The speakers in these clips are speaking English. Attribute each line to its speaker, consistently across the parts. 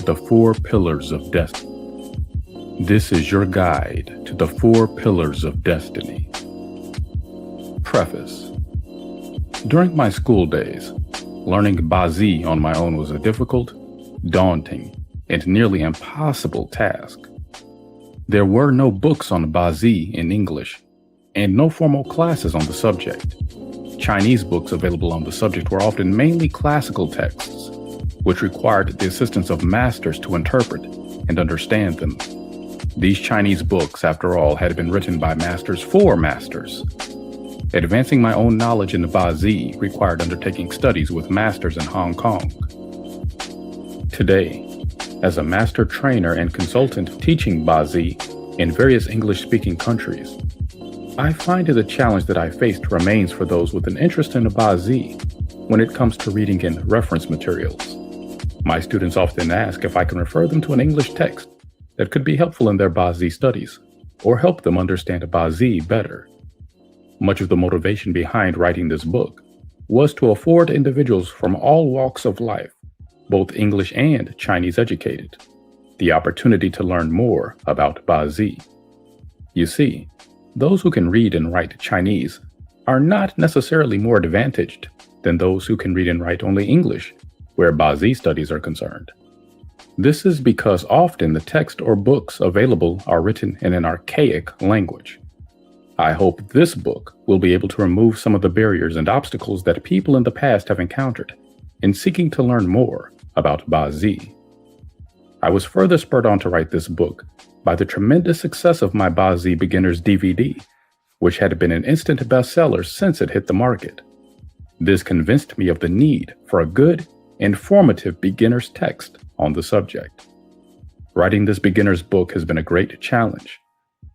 Speaker 1: to the 4 pillars of destiny. This is your guide to the 4 pillars of destiny. Preface. During my school days, learning Bazi on my own was a difficult, daunting, and nearly impossible task. There were no books on Bazi in English, and no formal classes on the subject. Chinese books available on the subject were often mainly classical texts, which required the assistance of masters to interpret and understand them. These Chinese books, after all, had been written by masters for masters. Advancing my own knowledge in Bazi required undertaking studies with masters in Hong Kong. Today, as a master trainer and consultant teaching Bazi in various English-speaking countries, I find it a challenge that I faced remains for those with an interest in Bazi when it comes to reading in reference materials. My students often ask if I can refer them to an English text that could be helpful in their Bazi studies or help them understand Bazi better. Much of the motivation behind writing this book was to afford individuals from all walks of life, both English and Chinese educated, the opportunity to learn more about Bazi. You see, those who can read and write Chinese are not necessarily more advantaged than those who can read and write only English, where Bazi studies are concerned. This is because often the text or books available are written in an archaic language. I hope this book will be able to remove some of the barriers and obstacles that people in the past have encountered in seeking to learn more about Bazi. I was further spurred on to write this book by the tremendous success of my Bazi Beginners DVD, which had been an instant bestseller since it hit the market. This convinced me of the need for a good, informative beginner's text on the subject. Writing this beginner's book has been a great challenge.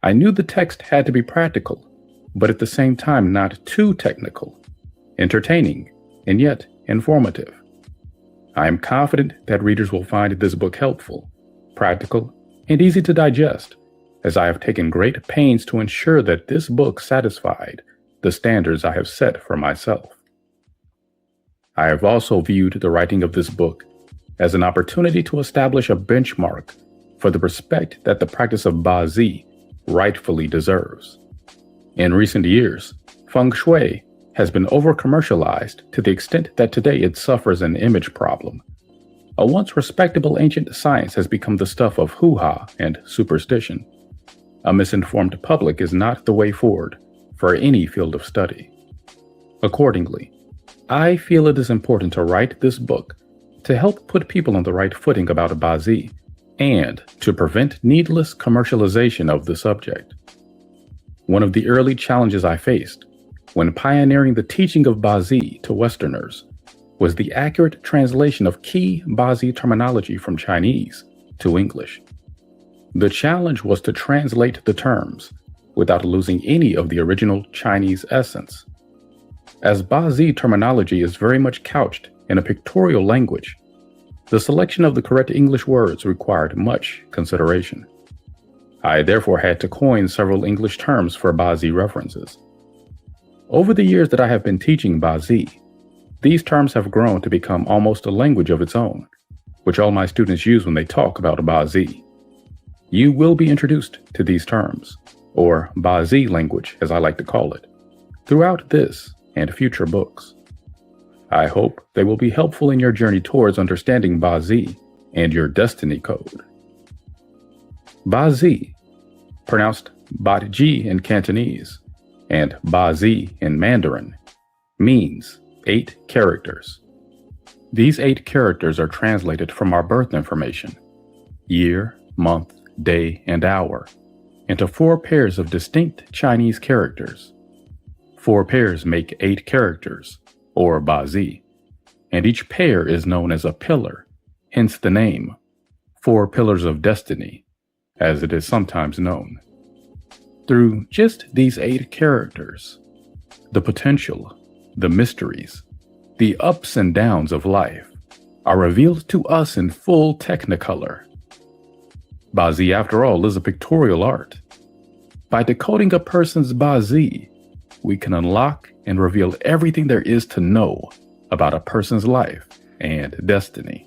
Speaker 1: I knew the text had to be practical, but at the same time not too technical, entertaining, and yet informative. I am confident that readers will find this book helpful, practical, and easy to digest, as I have taken great pains to ensure that this book satisfied the standards I have set for myself. I have also viewed the writing of this book as an opportunity to establish a benchmark for the respect that the practice of Bazi rightfully deserves. In recent years, feng shui has been over-commercialized to the extent that today it suffers an image problem. A once respectable ancient science has become the stuff of hoo-ha and superstition. A misinformed public is not the way forward for any field of study. Accordingly, I feel it is important to write this book to help put people on the right footing about Bazi and to prevent needless commercialization of the subject. One of the early challenges I faced when pioneering the teaching of Bazi to Westerners was the accurate translation of key Bazi terminology from Chinese to English. The challenge was to translate the terms without losing any of the original Chinese essence. As Bazi terminology is very much couched in a pictorial language, the selection of the correct English words required much consideration. I therefore had to coin several English terms for Bazi references. Over the years that I have been teaching Bazi, these terms have grown to become almost a language of its own, which all my students use when they talk about Bazi. You will be introduced to these terms, or Bazi language as I like to call it, throughout this and future books. I hope they will be helpful in your journey towards understanding Bazi and your destiny code. Bazi, pronounced Bat-ji in Cantonese and Bazi in Mandarin, means 8 characters. These 8 characters are translated from our birth information, year, month, day, and hour, into 4 pairs of distinct Chinese characters. 4 pairs make 8 characters, or Bazi, and each pair is known as a pillar, hence the name, 4 Pillars of Destiny, as it is sometimes known. Through just these 8 characters, the potential, the mysteries, the ups and downs of life are revealed to us in full technicolor. Bazi, after all, is a pictorial art. By decoding a person's Bazi, we can unlock and reveal everything there is to know about a person's life and destiny.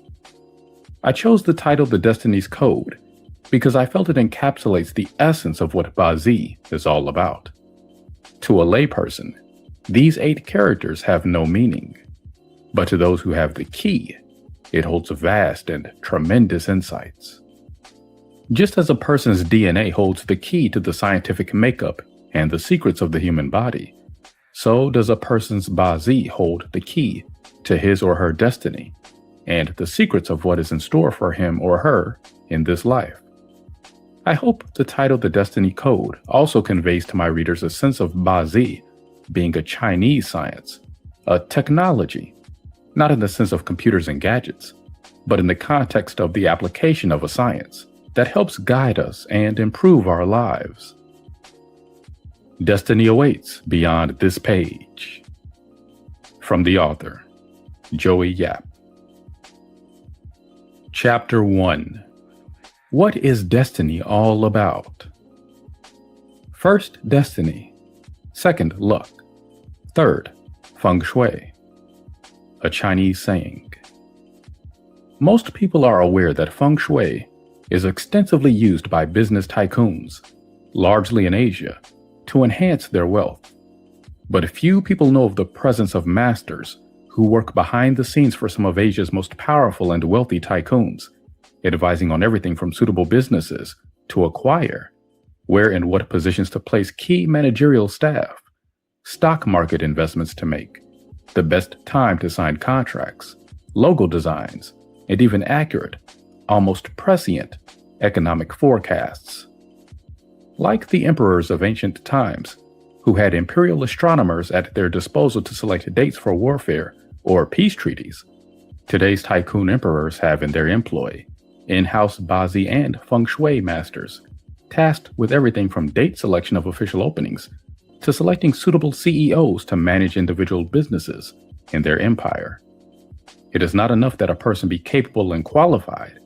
Speaker 1: I chose the title The Destiny's Code because I felt it encapsulates the essence of what Bazi is all about. To a layperson, these 8 characters have no meaning, but to those who have the key, it holds vast and tremendous insights. Just as a person's DNA holds the key to the scientific makeup and the secrets of the human body, so does a person's Bazi hold the key to his or her destiny and the secrets of what is in store for him or her in this life. I hope the title The Destiny Code also conveys to my readers a sense of Bazi being a Chinese science, a technology, not in the sense of computers and gadgets, but in the context of the application of a science that helps guide us and improve our lives. Destiny awaits beyond this page. From the author, Joey Yap. Chapter 1. What is destiny all about? First, destiny. Second, luck. Third, feng shui. A Chinese saying. Most people are aware that feng shui is extensively used by business tycoons, largely in Asia, to enhance their wealth. But few people know of the presence of masters who work behind the scenes for some of Asia's most powerful and wealthy tycoons, advising on everything from suitable businesses to acquire, where and what positions to place key managerial staff, stock market investments to make, the best time to sign contracts, logo designs, and even accurate, almost prescient, economic forecasts. Like the emperors of ancient times, who had imperial astronomers at their disposal to select dates for warfare or peace treaties, today's tycoon emperors have in their employ in-house Bazi and feng shui masters, tasked with everything from date selection of official openings to selecting suitable CEOs to manage individual businesses in their empire. It is not enough that a person be capable and qualified.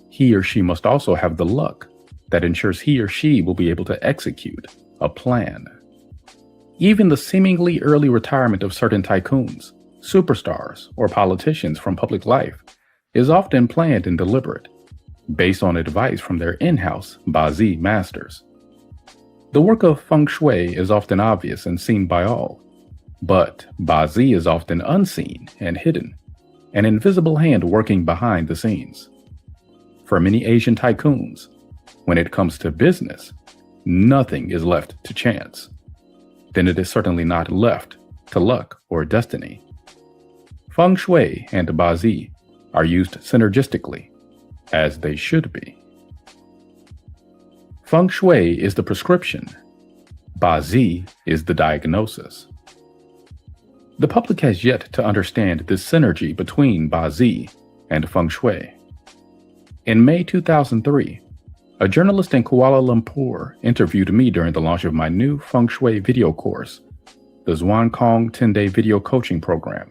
Speaker 1: He or she must also have the luck that ensures he or she will be able to execute a plan. Even the seemingly early retirement of certain tycoons, superstars, or politicians from public life is often planned and deliberate, based on advice from their in-house Bazi masters. The work of feng shui is often obvious and seen by all, but Bazi is often unseen and hidden, an invisible hand working behind the scenes. For many Asian tycoons, when it comes to business, nothing is left to chance. Then it is certainly not left to luck or destiny. Feng shui and Bazi are used synergistically, as they should be. Feng shui is the prescription. Bazi is the diagnosis. The public has yet to understand this synergy between Bazi and feng shui. In May 2003, a journalist in Kuala Lumpur interviewed me during the launch of my new feng shui video course, the Zhuan Kong 10-day video coaching program.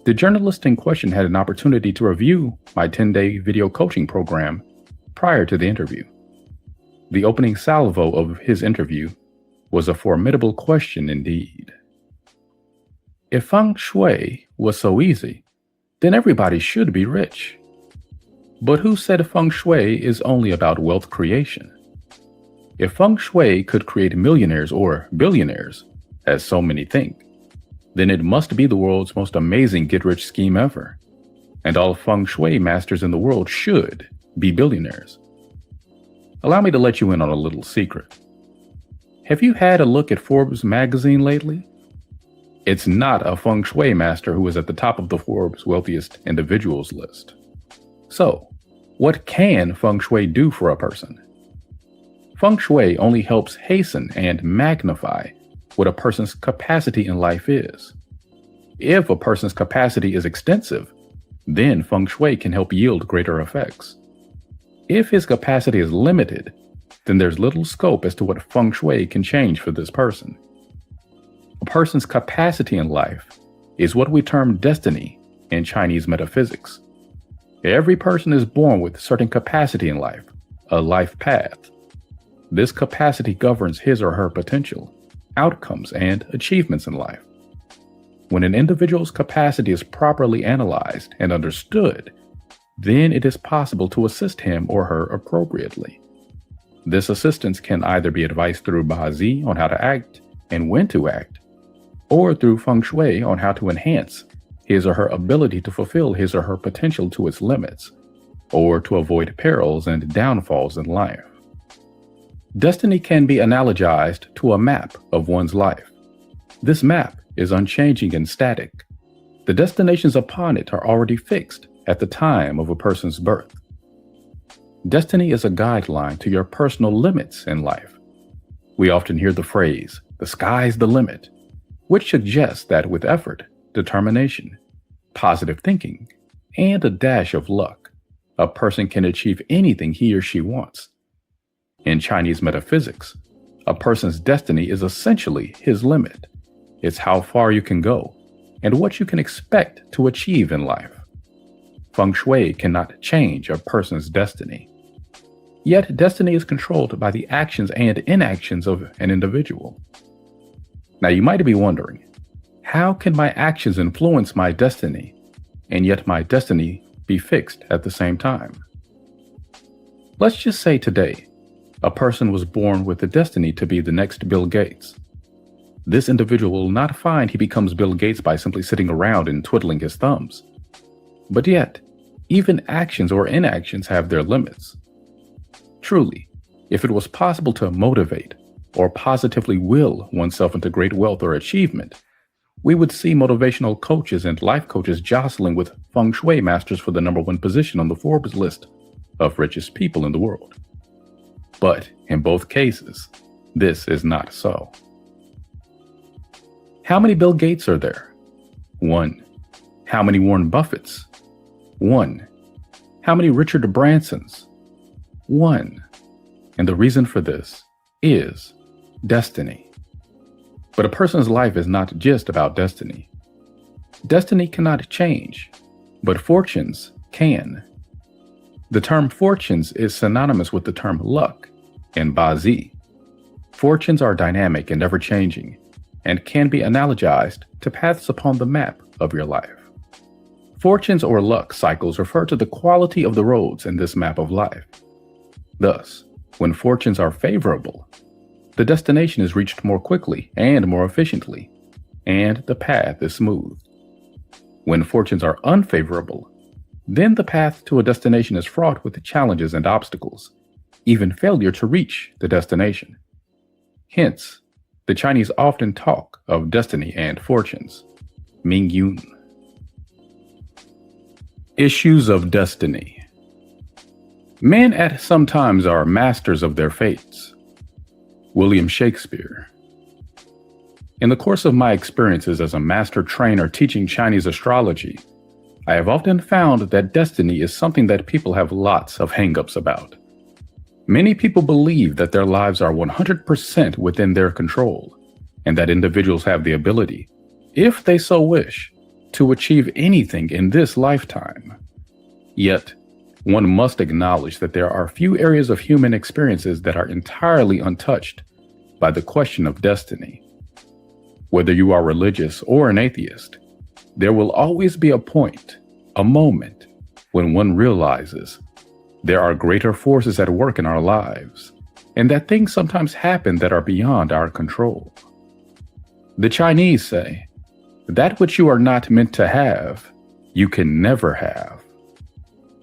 Speaker 1: The journalist in question had an opportunity to review my 10-day video coaching program prior to the interview. The opening salvo of his interview was a formidable question indeed. If feng shui was so easy, then everybody should be rich. But who said feng shui is only about wealth creation? If feng shui could create millionaires or billionaires, as so many think, then it must be the world's most amazing get-rich scheme ever. And all feng shui masters in the world should be billionaires. Allow me to let you in on a little secret. Have you had a look at Forbes magazine lately? It's not a feng shui master who is at the top of the Forbes wealthiest individuals list. So, what can feng shui do for a person? Feng shui only helps hasten and magnify what a person's capacity in life is. If a person's capacity is extensive, then feng shui can help yield greater effects. If his capacity is limited, then there's little scope as to what feng shui can change for this person. A person's capacity in life is what we term destiny in Chinese metaphysics. Every person is born with certain capacity in life, a life path. This capacity governs his or her potential, outcomes, and achievements in life. When an individual's capacity is properly analyzed and understood, then it is possible to assist him or her appropriately. This assistance can either be advice through Bazi on how to act and when to act, or through feng shui on how to enhance his or her ability to fulfill his or her potential to its limits, or to avoid perils and downfalls in life. Destiny can be analogized to a map of one's life. This map is unchanging and static. The destinations upon it are already fixed at the time of a person's birth. Destiny is a guideline to your personal limits in life. We often hear the phrase, "the sky's the limit," which suggests that with effort, determination, positive thinking, and a dash of luck, a person can achieve anything he or she wants. In Chinese metaphysics, a person's destiny is essentially his limit. It's how far you can go and what you can expect to achieve in life. Feng Shui cannot change a person's destiny. Yet destiny is controlled by the actions and inactions of an individual. Now you might be wondering, how can my actions influence my destiny, and yet my destiny be fixed at the same time? Let's just say today, a person was born with the destiny to be the next Bill Gates. This individual will not find he becomes Bill Gates by simply sitting around and twiddling his thumbs. But yet, even actions or inactions have their limits. Truly, if it was possible to motivate or positively will oneself into great wealth or achievement, we would see motivational coaches and life coaches jostling with feng shui masters for the #1 position on the Forbes list of richest people in the world. But in both cases, this is not so. How many Bill Gates are there? 1. How many Warren Buffetts? 1. How many Richard Bransons? 1. And the reason for this is destiny. But a person's life is not just about destiny. Destiny cannot change, but fortunes can. The term fortunes is synonymous with the term luck in Bazi. Fortunes are dynamic and ever-changing, and can be analogized to paths upon the map of your life. Fortunes or luck cycles refer to the quality of the roads in this map of life. Thus, when fortunes are favorable, the destination is reached more quickly and more efficiently, and the path is smooth. When fortunes are unfavorable, then the path to a destination is fraught with challenges and obstacles, even failure to reach the destination. Hence, the Chinese often talk of destiny and fortunes. Ming Yun. Issues of destiny. Men at some times are masters of their fates. William Shakespeare. In the course of my experiences as a master trainer teaching Chinese astrology, I have often found that destiny is something that people have lots of hang-ups about. Many people believe that their lives are 100% within their control, and that individuals have the ability, if they so wish, to achieve anything in this lifetime. Yet, one must acknowledge that there are few areas of human experiences that are entirely untouched by the question of destiny. Whether you are religious or an atheist, there will always be a point, a moment, when one realizes there are greater forces at work in our lives, and that things sometimes happen that are beyond our control. The Chinese say, "That which you are not meant to have, you can never have."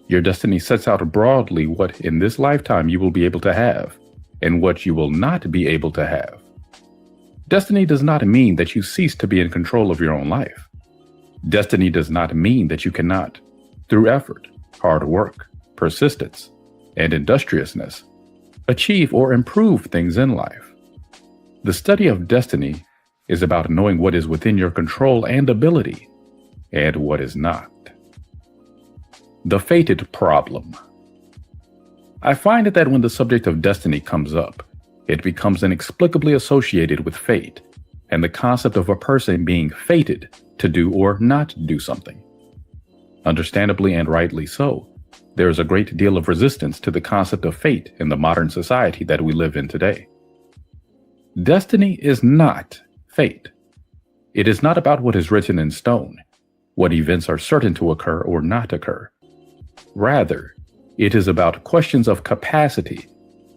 Speaker 1: Your destiny sets out broadly what in this lifetime you will be able to have, and what you will not be able to have. Destiny does not mean that you cease to be in control of your own life. Destiny does not mean that you cannot, through effort, hard work, persistence, and industriousness, achieve or improve things in life. The study of destiny is about knowing what is within your control and ability, and what is not. The fated problem. I find that when the subject of destiny comes up, it becomes inexplicably associated with fate, and the concept of a person being fated to do or not do something. Understandably and rightly so, there is a great deal of resistance to the concept of fate in the modern society that we live in today. Destiny is not fate. It is not about what is written in stone, what events are certain to occur or not occur. Rather, it is about questions of capacity,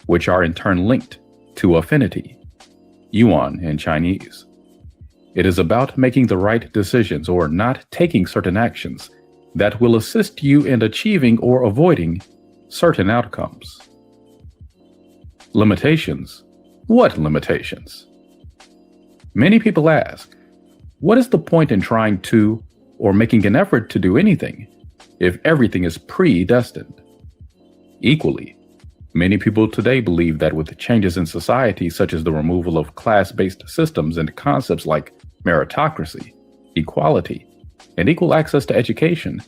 Speaker 1: which are in turn linked to affinity, yuan in Chinese. It is about making the right decisions or not taking certain actions that will assist you in achieving or avoiding certain outcomes. Limitations. What limitations? Many people ask, what is the point in trying to or making an effort to do anything if everything is predestined? Equally, many people today believe that with changes in society, such as the removal of class-based systems and concepts like meritocracy, equality, and equal access to education,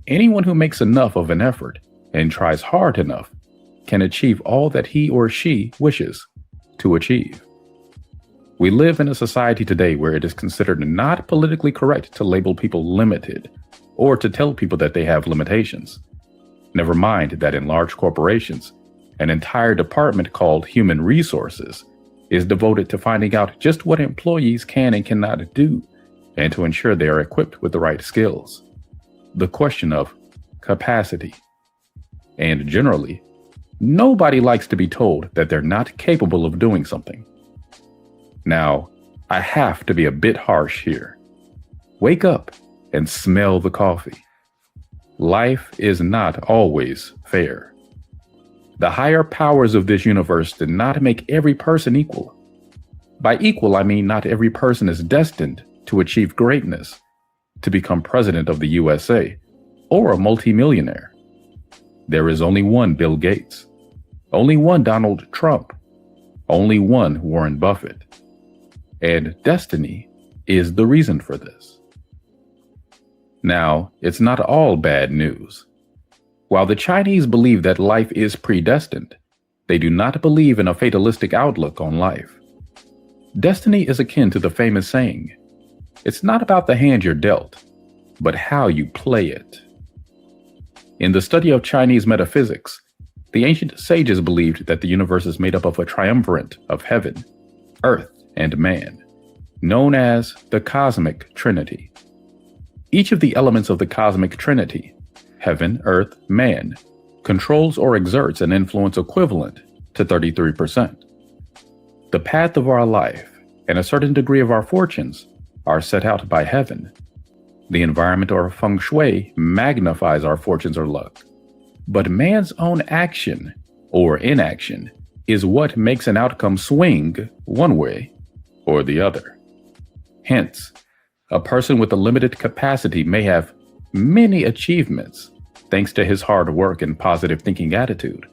Speaker 1: anyone who makes enough of an effort and tries hard enough can achieve all that he or she wishes to achieve. We live in a society today where it is considered not politically correct to label people limited or to tell people that they have limitations. Never mind that in large corporations, an entire department called human resources is devoted to finding out just what employees can and cannot do and to ensure they are equipped with the right skills. The question of capacity. And generally, nobody likes to be told that they're not capable of doing something. Now, I have to be a bit harsh here. Wake up and smell the coffee. Life is not always fair. The higher powers of this universe did not make every person equal. By equal, I mean not every person is destined to achieve greatness, to become president of the USA, or a multimillionaire. There is only one Bill Gates, only one Donald Trump, only one Warren Buffett. And destiny is the reason for this. Now, it's not all bad news. While the Chinese believe that life is predestined, they do not believe in a fatalistic outlook on life. Destiny is akin to the famous saying, "It's not about the hand you're dealt, but how you play it." In the study of Chinese metaphysics, the ancient sages believed that the universe is made up of a triumvirate of heaven, earth, and man, known as the cosmic trinity. Each of the elements of the cosmic trinity, heaven, earth, man, controls or exerts an influence equivalent to 33%. The path of our life and a certain degree of our fortunes are set out by heaven. The environment or feng shui magnifies our fortunes or luck. But man's own action or inaction is what makes an outcome swing one way or the other. Hence, a person with a limited capacity may have many achievements thanks to his hard work and positive thinking attitude,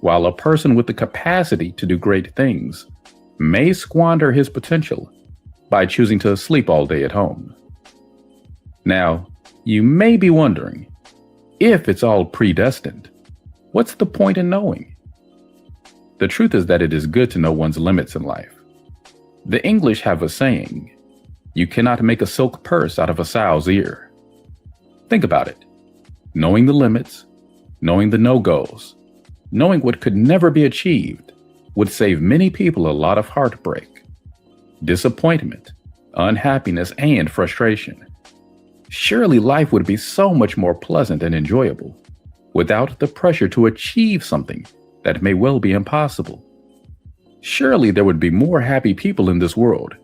Speaker 1: while a person with the capacity to do great things may squander his potential by choosing to sleep all day at home. Now, you may be wondering, if it's all predestined, what's the point in knowing? The truth is that it is good to know one's limits in life. The English have a saying, "You cannot make a silk purse out of a sow's ear." Think about it. Knowing the limits, knowing the no-goes, knowing what could never be achieved would save many people a lot of heartbreak, disappointment, unhappiness, and frustration. Surely life would be so much more pleasant and enjoyable without the pressure to achieve something that may well be impossible. Surely there would be more happy people in this world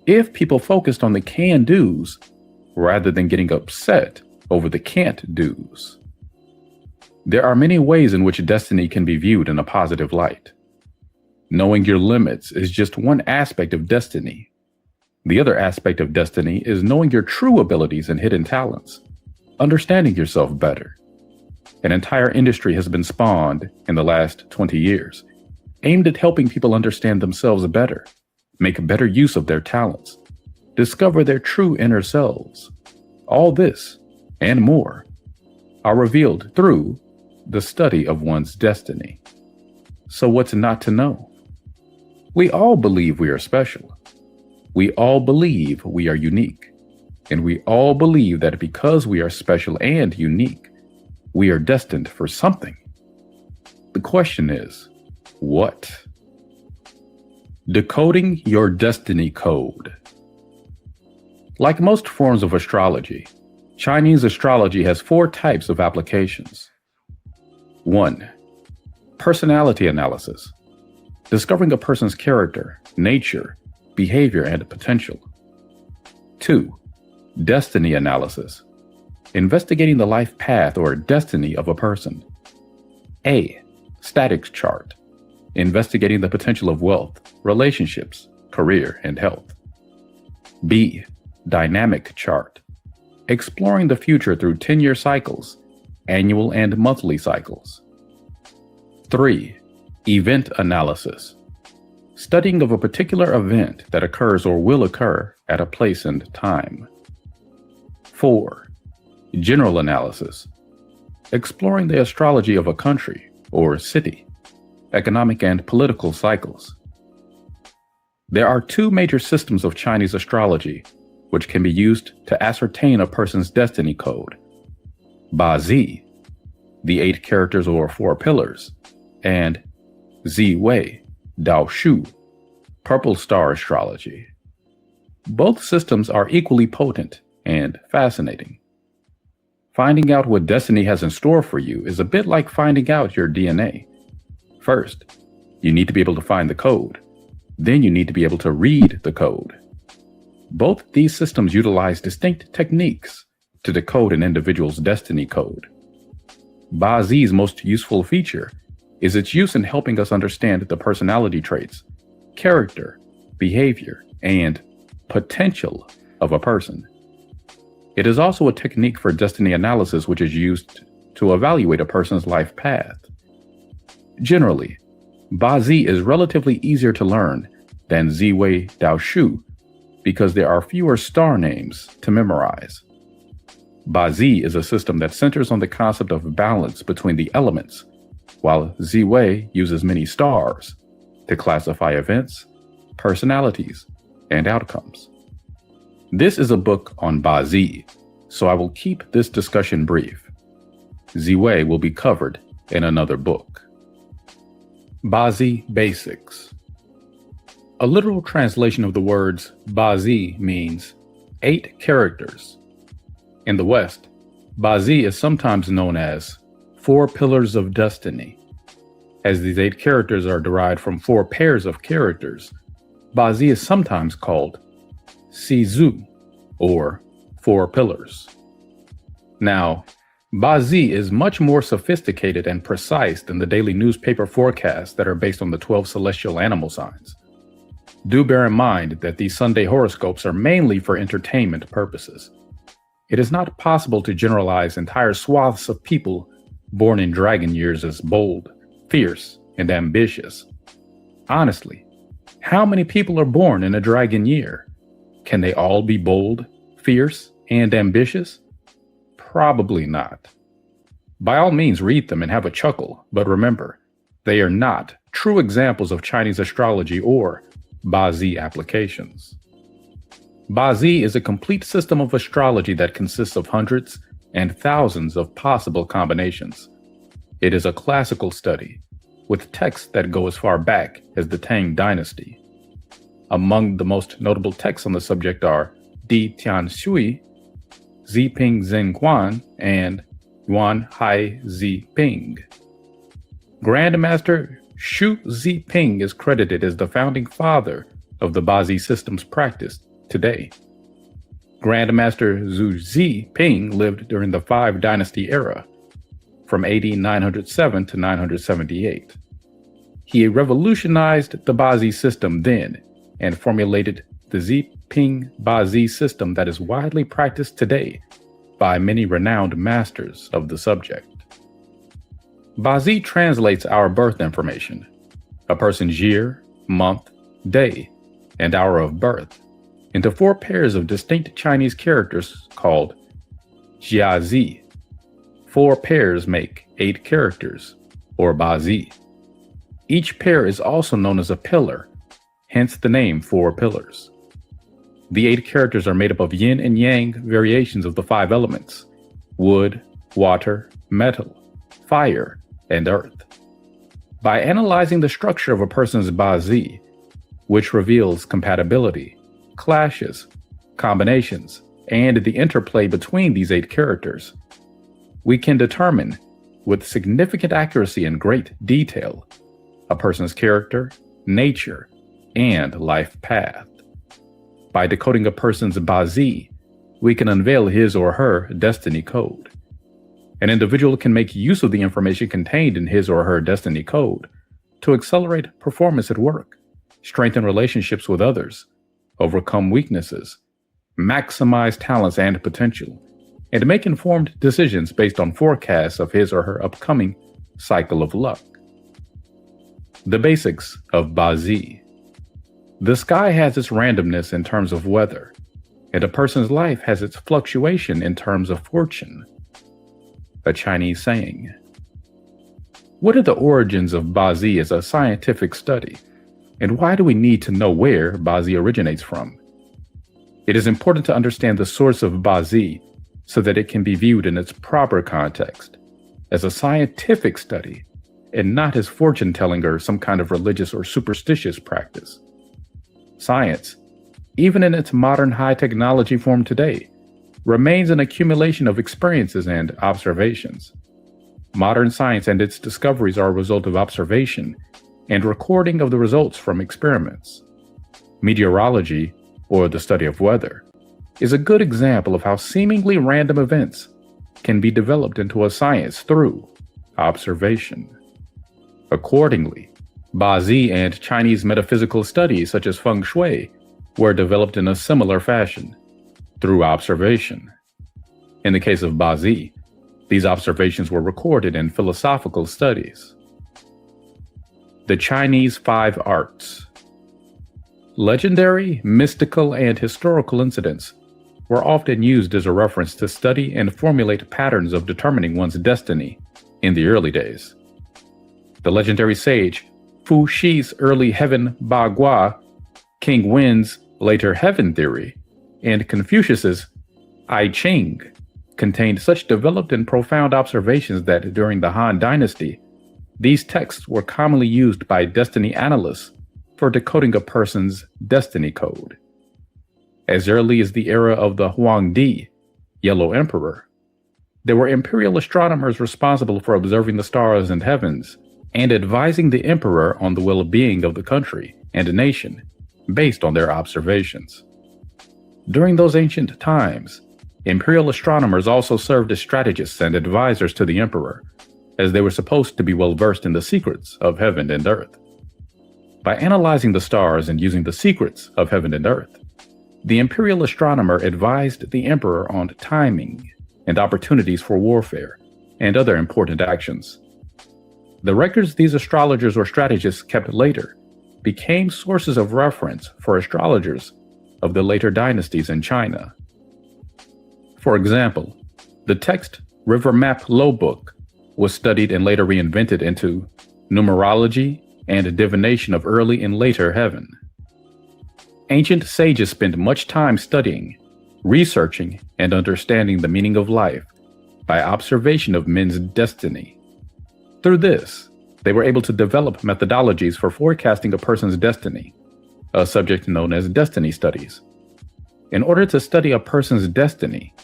Speaker 1: if people focused on the can-dos rather than getting upset over the can't-dos. There are many ways in which destiny can be viewed in a positive light. Knowing your limits is just one aspect of destiny. The other aspect of destiny is knowing your true abilities and hidden talents, understanding yourself better. An entire industry has been spawned in the last 20 years, aimed at helping people understand themselves better, make better use of their talents, discover their true inner selves. All this, and more, are revealed through the study of one's destiny. So what's not to know? We all believe we are special. We all believe we are unique. And we all believe that because we are special and unique, we are destined for something. The question is, what? Decoding your destiny code. Like most forms of astrology, Chinese astrology has 4 types of applications. 1. Personality analysis. Discovering a person's character, nature, behavior, and potential. 2. Destiny analysis. Investigating the life path or destiny of a person. A. Static chart. Investigating the potential of wealth, relationships, career, and health. B. Dynamic chart. Exploring the future through 10-year cycles, annual and monthly cycles. 3. Event analysis. Studying of a particular event that occurs or will occur at a place and time. 4. General analysis. Exploring the astrology of a country or city, economic and political cycles. There are 2 major systems of Chinese astrology which can be used to ascertain a person's destiny code. Bazi, the 8 characters or 4 pillars, and Ziwei, Dao Shu, purple star astrology. Both systems are equally potent and fascinating. Finding out what destiny has in store for you is a bit like finding out your DNA. First, you need to be able to find the code. Then you need to be able to read the code. Both these systems utilize distinct techniques to decode an individual's destiny code. Bazi's most useful feature is its use in helping us understand the personality traits, character, behavior, and potential of a person. It is also a technique for destiny analysis which is used to evaluate a person's life path. Generally, Bazi is relatively easier to learn than Ziwei Dao Shu because there are fewer star names to memorize. Bazi is a system that centers on the concept of balance between the elements, while Ziwei uses many stars to classify events, personalities, and outcomes. This is a book on Bazi, so I will keep this discussion brief. Ziwei will be covered in another book. Bazi Basics. A literal translation of the words Bazi means 8 characters. In the West, Bazi is sometimes known as 4 pillars of destiny. As these 8 characters are derived from 4 pairs of characters, Bazi is sometimes called Sizu, or 4 pillars. Now, Bazi is much more sophisticated and precise than the daily newspaper forecasts that are based on the 12 celestial animal signs. Do bear in mind that these Sunday horoscopes are mainly for entertainment purposes. It is not possible to generalize entire swaths of people born in dragon years as bold, fierce, and ambitious. Honestly, how many people are born in a dragon year? Can they all be bold, fierce, and ambitious? Probably not. By all means, read them and have a chuckle, but remember, they are not true examples of Chinese astrology or Bazi applications. Bazi is a complete system of astrology that consists of hundreds and thousands of possible combinations. It is a classical study, with texts that go as far back as the Tang Dynasty. Among the most notable texts on the subject are Di Tian Shui, Ziping Zhenguan, and Yuan Hai Ziping. Grandmaster Xu Ziping is credited as the founding father of the Bazi systems practiced today. Grandmaster Zhu Ziping lived during the 5 Dynasty era, from AD 907 to 978. He revolutionized the Bazi system then and formulated the Ziping Bazi system that is widely practiced today by many renowned masters of the subject. Bazi translates our birth information, a person's year, month, day, and hour of birth, into 4 pairs of distinct Chinese characters called Jiazi. 4 pairs make 8 characters, or Bazi. Each pair is also known as a pillar, hence the name 4 pillars. The 8 characters are made up of yin and yang variations of the 5 elements: wood, water, metal, fire, and earth. By analyzing the structure of a person's Bazi, which reveals compatibility, clashes, combinations, and the interplay between these 8 characters, we can determine with significant accuracy and great detail a person's character, nature, and life path. By decoding a person's Bazi, we can unveil his or her destiny code. An individual can make use of the information contained in his or her destiny code to accelerate performance at work, strengthen relationships with others, overcome weaknesses, maximize talents and potential, and make informed decisions based on forecasts of his or her upcoming cycle of luck. The basics of Bazi. The sky has its randomness in terms of weather, and a person's life has its fluctuation in terms of fortune. A Chinese saying. What are the origins of Bazi as a scientific study, and why do we need to know where Bazi originates from? It is important to understand the source of Bazi so that it can be viewed in its proper context, as a scientific study, and not as fortune-telling or some kind of religious or superstitious practice. Science, even in its modern high-technology form today, remains an accumulation of experiences and observations. Modern science and its discoveries are a result of observation and recording of the results from experiments. Meteorology, or the study of weather, is a good example of how seemingly random events can be developed into a science through observation. Accordingly, Bazi and Chinese metaphysical studies such as feng shui were developed in a similar fashion, through observation. In the case of Bazi, these observations were recorded in philosophical studies. The Chinese Five Arts. Legendary, mystical, and historical incidents were often used as a reference to study and formulate patterns of determining one's destiny in the early days. The legendary sage Fu Shi's early heaven Bagua, King Wen's later heaven theory, and Confucius's I Ching contained such developed and profound observations that during the Han Dynasty, these texts were commonly used by destiny analysts for decoding a person's destiny code. As early as the era of the Huangdi, Yellow Emperor, there were imperial astronomers responsible for observing the stars and heavens and advising the emperor on the well-being of the country and nation based on their observations. During those ancient times, imperial astronomers also served as strategists and advisors to the emperor, as they were supposed to be well-versed in the secrets of heaven and earth. By analyzing the stars and using the secrets of heaven and earth, the imperial astronomer advised the emperor on timing and opportunities for warfare and other important actions. The records these astrologers or strategists kept later became sources of reference for astrologers of the later dynasties in China. For example, the text River Map Low Book was studied and later reinvented into numerology and divination of early and later heaven. Ancient sages spent much time studying, researching, and understanding the meaning of life by observation of men's destiny. Through this, they were able to develop methodologies for forecasting a person's destiny, a subject known as destiny studies. In order to study a person's destiny,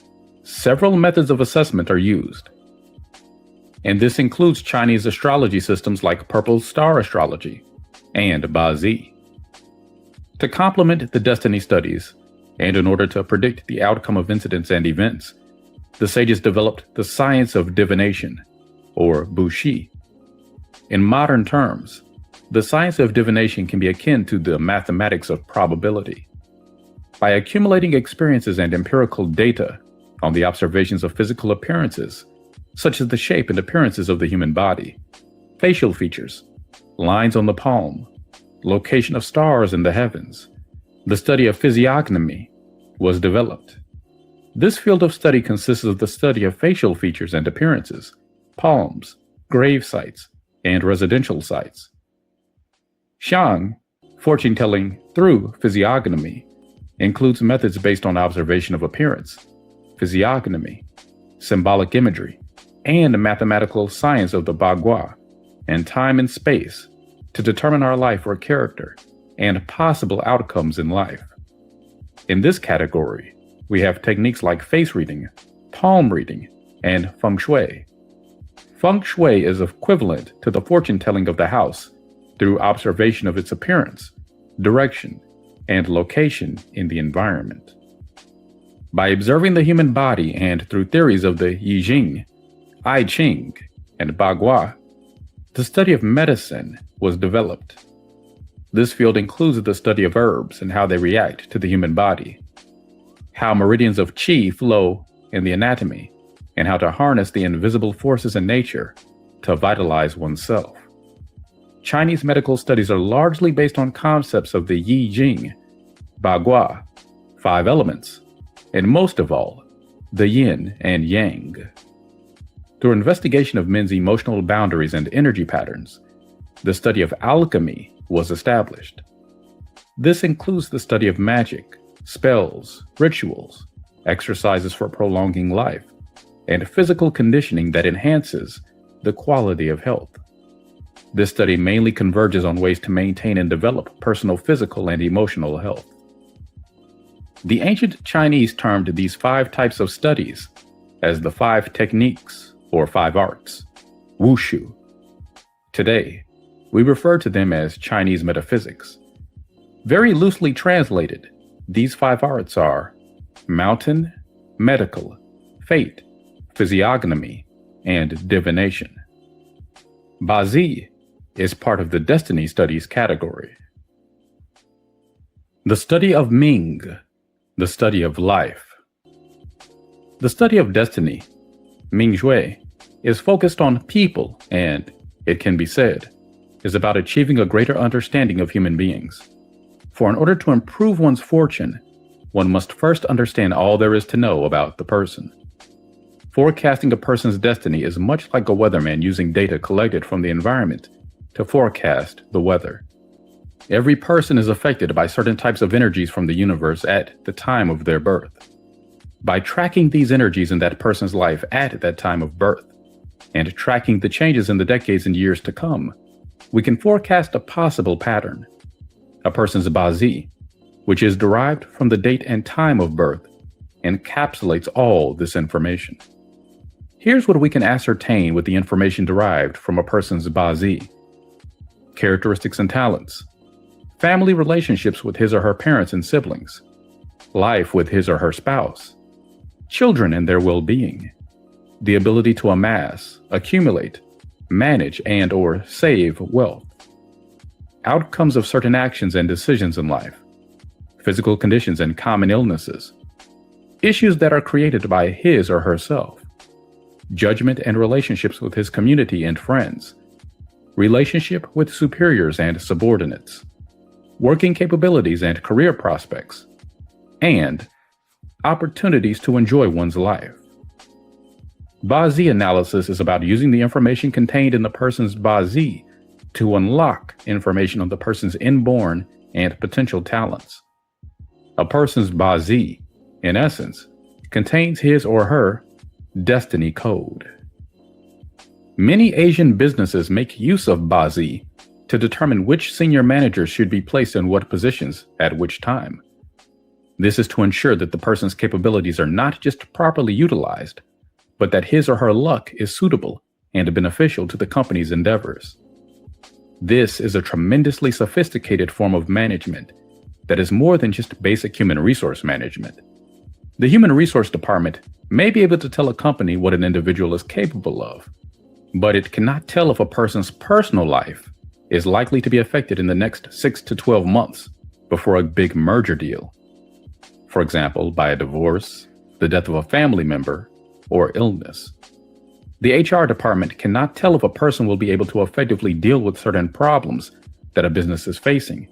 Speaker 1: several methods of assessment are used. And this includes Chinese astrology systems like Purple Star Astrology and Bazi. To complement the destiny studies, and in order to predict the outcome of incidents and events, the sages developed the science of divination, or Bushi. In modern terms, the science of divination can be akin to the mathematics of probability. By accumulating experiences and empirical data on the observations of physical appearances, such as the shape and appearances of the human body, facial features, lines on the palm, location of stars in the heavens, the study of physiognomy was developed. This field of study consists of the study of facial features and appearances, palms, grave sites, and residential sites. Xiang, fortune-telling through physiognomy, includes methods based on observation of appearance, physiognomy, symbolic imagery, and mathematical science of the Bagua, and time and space to determine our life or character and possible outcomes in life. In this category, we have techniques like face reading, palm reading, and feng shui. Feng Shui is equivalent to the fortune telling of the house through observation of its appearance, direction, and location in the environment. By observing the human body and through theories of the I Ching, I Ching, and Bagua, the study of medicine was developed. This field includes the study of herbs and how they react to the human body, how meridians of qi flow in the anatomy, and how to harness the invisible forces in nature to vitalize oneself. Chinese medical studies are largely based on concepts of the Yi Jing, Bagua, 5 elements, and most of all, the yin and yang. Through investigation of men's emotional boundaries and energy patterns, the study of alchemy was established. This includes the study of magic, spells, rituals, exercises for prolonging life, and physical conditioning that enhances the quality of health. This study mainly converges on ways to maintain and develop personal physical and emotional health. The ancient Chinese termed these 5 types of studies as the 5 techniques or 5 arts, wushu. Today, we refer to them as Chinese metaphysics. Very loosely translated, these 5 arts are mountain, medical, fate, physiognomy, and divination. Bazi is part of the destiny studies category. The study of Ming, the study of life. The study of destiny, Ming Shui, is focused on people and, it can be said, is about achieving a greater understanding of human beings. For in order to improve one's fortune, one must first understand all there is to know about the person. Forecasting a person's destiny is much like a weatherman using data collected from the environment to forecast the weather. Every person is affected by certain types of energies from the universe at the time of their birth. By tracking these energies in that person's life at that time of birth, and tracking the changes in the decades and years to come, we can forecast a possible pattern. A person's Bazi, which is derived from the date and time of birth, encapsulates all this information. Here's what we can ascertain with the information derived from a person's Bazi. Characteristics and talents, family relationships with his or her parents and siblings, life with his or her spouse, children and their well-being, the ability to amass, accumulate, manage, and/or save wealth, outcomes of certain actions and decisions in life, physical conditions and common illnesses, issues that are created by his or herself, judgment and relationships with his community and friends, relationship with superiors and subordinates, working capabilities and career prospects, and opportunities to enjoy one's life. Bazi analysis is about using the information contained in the person's Bazi to unlock information on the person's inborn and potential talents. A person's Bazi, in essence, contains his or her destiny code. Many Asian businesses make use of Bazi to determine which senior managers should be placed in what positions at which time. This is to ensure that the person's capabilities are not just properly utilized, but that his or her luck is suitable and beneficial to the company's endeavors. This is a tremendously sophisticated form of management that is more than just basic human resource management. The human resource department may be able to tell a company what an individual is capable of, but it cannot tell if a person's personal life is likely to be affected in the next 6 to 12 months before a big merger deal. For example, by a divorce, the death of a family member, or illness. The HR department cannot tell if a person will be able to effectively deal with certain problems that a business is facing,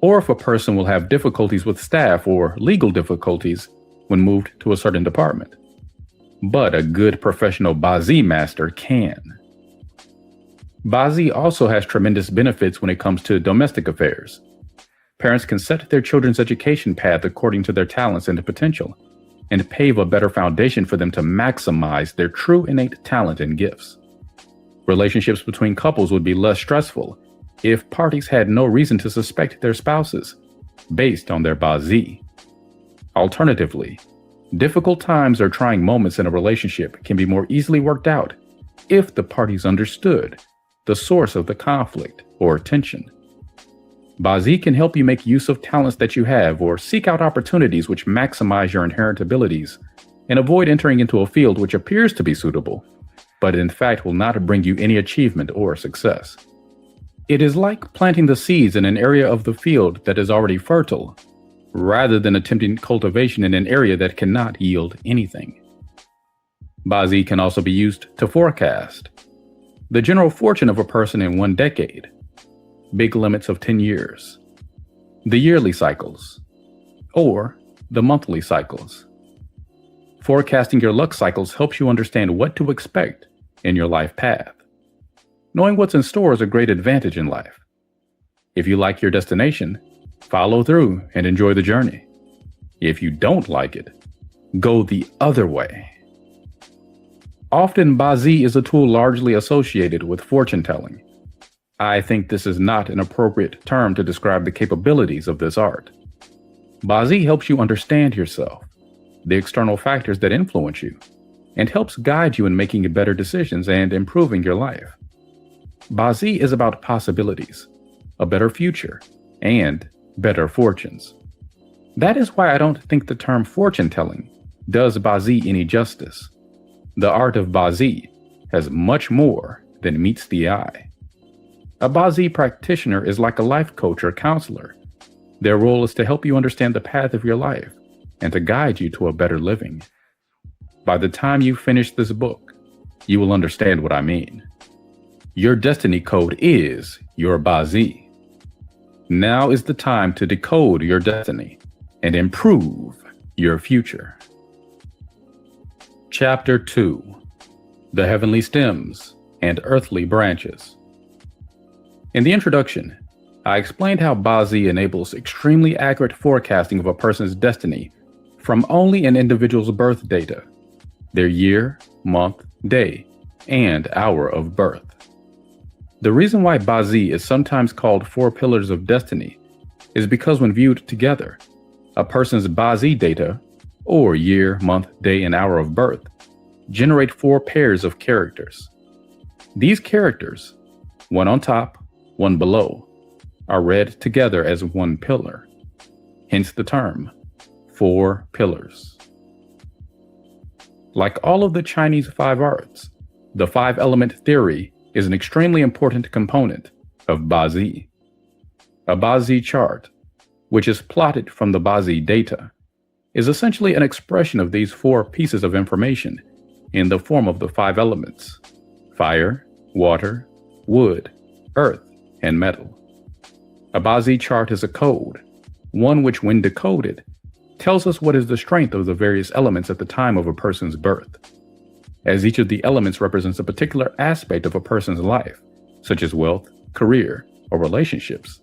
Speaker 1: or if a person will have difficulties with staff or legal difficulties when moved to a certain department. But a good professional Bazi master can. Bazi also has tremendous benefits when it comes to domestic affairs. Parents can set their children's education path according to their talents and potential, and pave a better foundation for them to maximize their true innate talent and gifts. Relationships between couples would be less stressful if parties had no reason to suspect their spouses based on their Bazi. Alternatively, difficult times or trying moments in a relationship can be more easily worked out if the parties understood the source of the conflict or tension. Bazi can help you make use of talents that you have or seek out opportunities which maximize your inherent abilities and avoid entering into a field which appears to be suitable, but in fact will not bring you any achievement or success. It is like planting the seeds in an area of the field that is already fertile, rather than attempting cultivation in an area that cannot yield anything. Bazi can also be used to forecast the general fortune of a person in 1 decade, big limits of 10 years, the yearly cycles, or the monthly cycles. Forecasting your luck cycles helps you understand what to expect in your life path. Knowing what's in store is a great advantage in life. If you like your destination, follow through and enjoy the journey. If you don't like it, go the other way. Often, Bazi is a tool largely associated with fortune telling. I think this is not an appropriate term to describe the capabilities of this art. Bazi helps you understand yourself, the external factors that influence you, and helps guide you in making better decisions and improving your life. Bazi is about possibilities, a better future, and better fortunes. That is why I don't think the term fortune telling does Bazi any justice. The art of Bazi has much more than meets the eye. A Bazi practitioner is like a life coach or counselor. Their role is to help you understand the path of your life and to guide you to a better living. By the time you finish this book, you will understand what I mean. Your destiny code is your Bazi. Now is the time to decode your destiny and improve your future. Chapter 2: The Heavenly Stems and Earthly Branches. In the introduction, I explained how Bazi enables extremely accurate forecasting of a person's destiny from only an individual's birth data, their year, month, day, and hour of birth. The reason why Bazi is sometimes called 4 pillars of destiny is because when viewed together, a person's Bazi data, or year, month, day, and hour of birth, generate 4 pairs of characters. These characters, one on top, one below, are read together as 1 pillar, hence the term 4 pillars. Like all of the Chinese 5 arts, the 5-element theory is an extremely important component of Bazi. A Bazi chart, which is plotted from the Bazi data, is essentially an expression of these 4 pieces of information in the form of the 5 elements: fire, water, wood, earth, and metal. A Bazi chart is a code, one which, when decoded, tells us what is the strength of the various elements at the time of a person's birth. As each of the elements represents a particular aspect of a person's life, such as wealth, career, or relationships,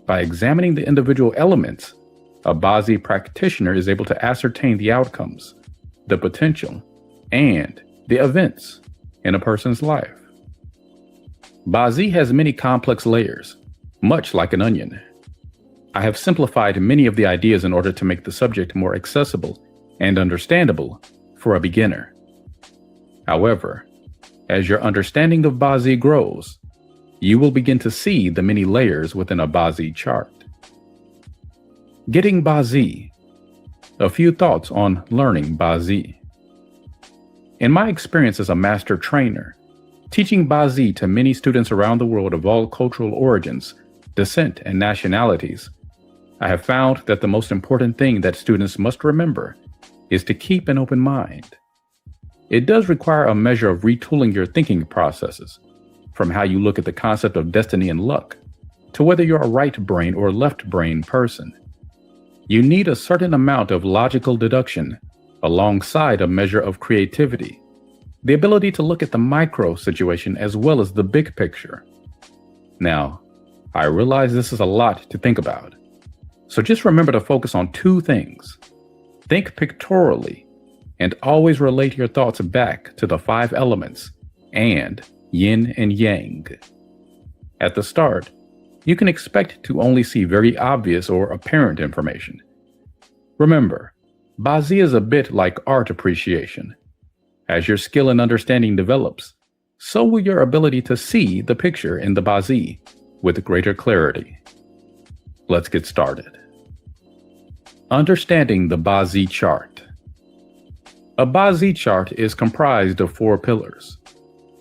Speaker 1: by examining the individual elements, a Bazi practitioner is able to ascertain the outcomes, the potential, and the events in a person's life. Bazi has many complex layers, much like an onion. I have simplified many of the ideas in order to make the subject more accessible and understandable for a beginner. However, as your understanding of Bazi grows, you will begin to see the many layers within a Bazi chart. Getting Bazi. A few thoughts on learning Bazi. In my experience as a master trainer, teaching Bazi to many students around the world of all cultural origins, descent, and nationalities, I have found that the most important thing that students must remember is to keep an open mind. It does require a measure of retooling your thinking processes, from how you look at the concept of destiny and luck, to whether you're a right brain or left brain person. You need a certain amount of logical deduction, alongside a measure of creativity, the ability to look at the micro situation as well as the big picture. Now, I realize this is a lot to think about, so just remember to focus on 2 things. Think pictorially, and always relate your thoughts back to the 5 elements and yin and yang. At the start, you can expect to only see very obvious or apparent information. Remember, Bazi is a bit like art appreciation. As your skill and understanding develops, so will your ability to see the picture in the Bazi with greater clarity. Let's get started. Understanding the Bazi chart. A Bazi chart is comprised of 4 pillars.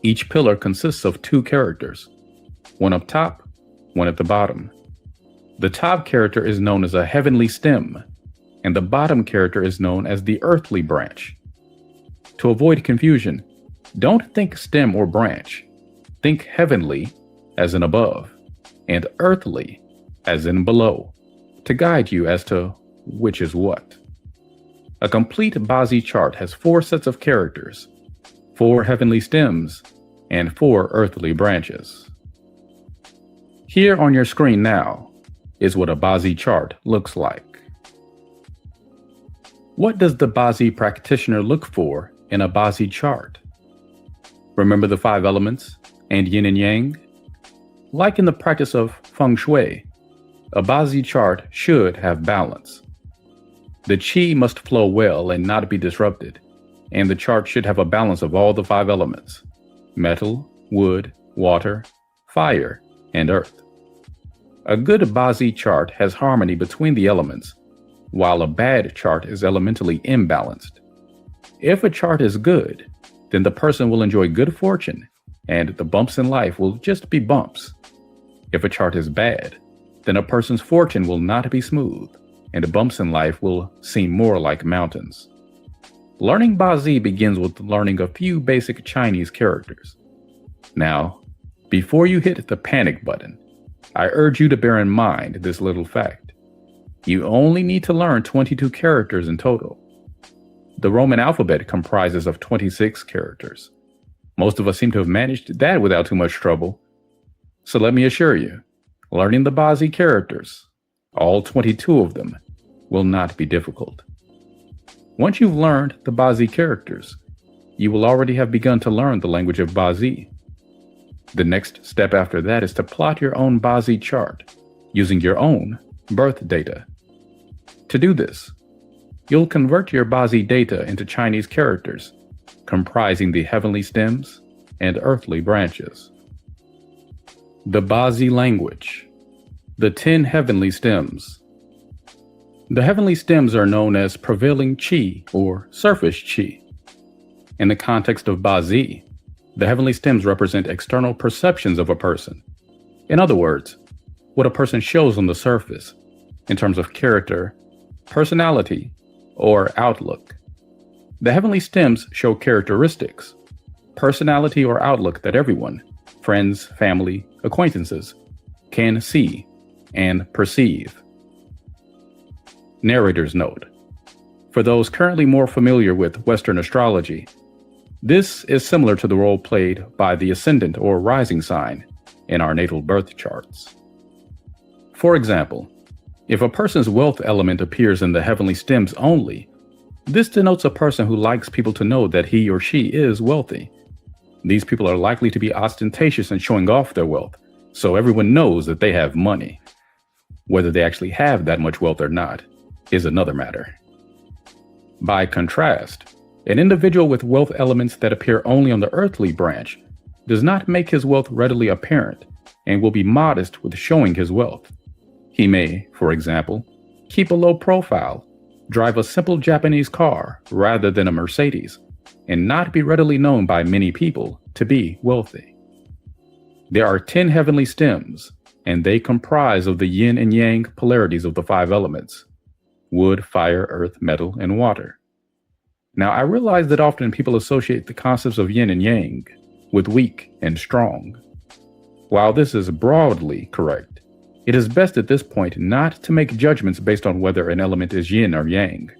Speaker 1: Each pillar consists of 2 characters, one up top, one at the bottom. The top character is known as a heavenly stem, and the bottom character is known as the earthly branch. To avoid confusion, don't think stem or branch. Think heavenly, as in above, and earthly, as in below, to guide you as to which is what. A complete Bazi chart has 4 sets of characters, 4 heavenly stems, and 4 earthly branches. Here on your screen now is what a Bazi chart looks like. What does the Bazi practitioner look for in a Bazi chart? Remember the 5 elements and yin and yang? Like in the practice of feng shui, a Bazi chart should have balance. The qi must flow well and not be disrupted, and the chart should have a balance of all the 5 elements: metal, wood, water, fire, and earth. A good Bazi chart has harmony between the elements, while a bad chart is elementally imbalanced. If a chart is good, then the person will enjoy good fortune, and the bumps in life will just be bumps. If a chart is bad, then a person's fortune will not be smooth, and the bumps in life will seem more like mountains. Learning Bazi begins with learning a few basic Chinese characters. Now, before you hit the panic button, I urge you to bear in mind this little fact. You only need to learn 22 characters in total. The Roman alphabet comprises of 26 characters. Most of us seem to have managed that without too much trouble. So let me assure you, learning the Bazi characters, all 22 of them, will not be difficult. Once you've learned the Bazi characters, you will already have begun to learn the language of Bazi. The next step after that is to plot your own Bazi chart using your own birth data. To do this, you'll convert your Bazi data into Chinese characters, comprising the heavenly stems and earthly branches. The Bazi language. The 10 heavenly stems. The heavenly stems are known as prevailing qi or surface qi. In the context of Bazi, the heavenly stems represent external perceptions of a person. In other words, what a person shows on the surface in terms of character, personality, or outlook. The heavenly stems show characteristics, personality or outlook that everyone, friends, family, acquaintances, can see and perceive. Narrator's note. For those currently more familiar with Western astrology, this is similar to the role played by the ascendant or rising sign in our natal birth charts. For example, if a person's wealth element appears in the heavenly stems only, this denotes a person who likes people to know that he or she is wealthy. These people are likely to be ostentatious in showing off their wealth, so everyone knows that they have money. Whether they actually have that much wealth or not is another matter. By contrast, an individual with wealth elements that appear only on the earthly branch does not make his wealth readily apparent and will be modest with showing his wealth. He may, for example, keep a low profile, drive a simple Japanese car rather than a Mercedes, and not be readily known by many people to be wealthy. There are 10 heavenly stems, and they comprise of the yin and yang polarities of the 5 elements: wood, fire, earth, metal, and water. Now, I realize that often people associate the concepts of yin and yang with weak and strong. While this is broadly correct, it is best at this point not to make judgments based on whether an element is yin or yang.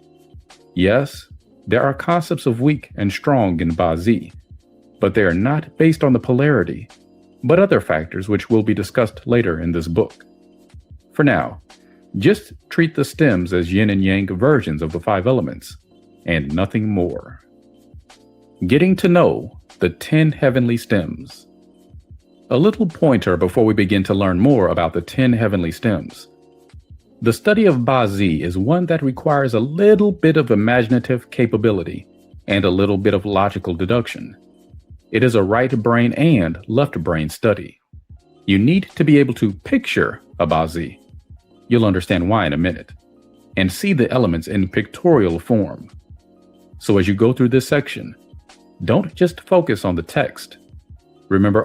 Speaker 1: Yes, there are concepts of weak and strong in Bazi, but they are not based on the polarity, but other factors which will be discussed later in this book. For now, just treat the stems as yin and yang versions of the 5 elements, and nothing more. Getting to know the 10 heavenly stems. A little pointer before we begin to learn more about the 10 heavenly stems. The study of Bazi is one that requires a little bit of imaginative capability and a little bit of logical deduction. It is a right brain and left brain study. You need to be able to picture a Bazi. You'll understand why in a minute. And see the elements in pictorial form. So as you go through this section, don't just focus on the text. Remember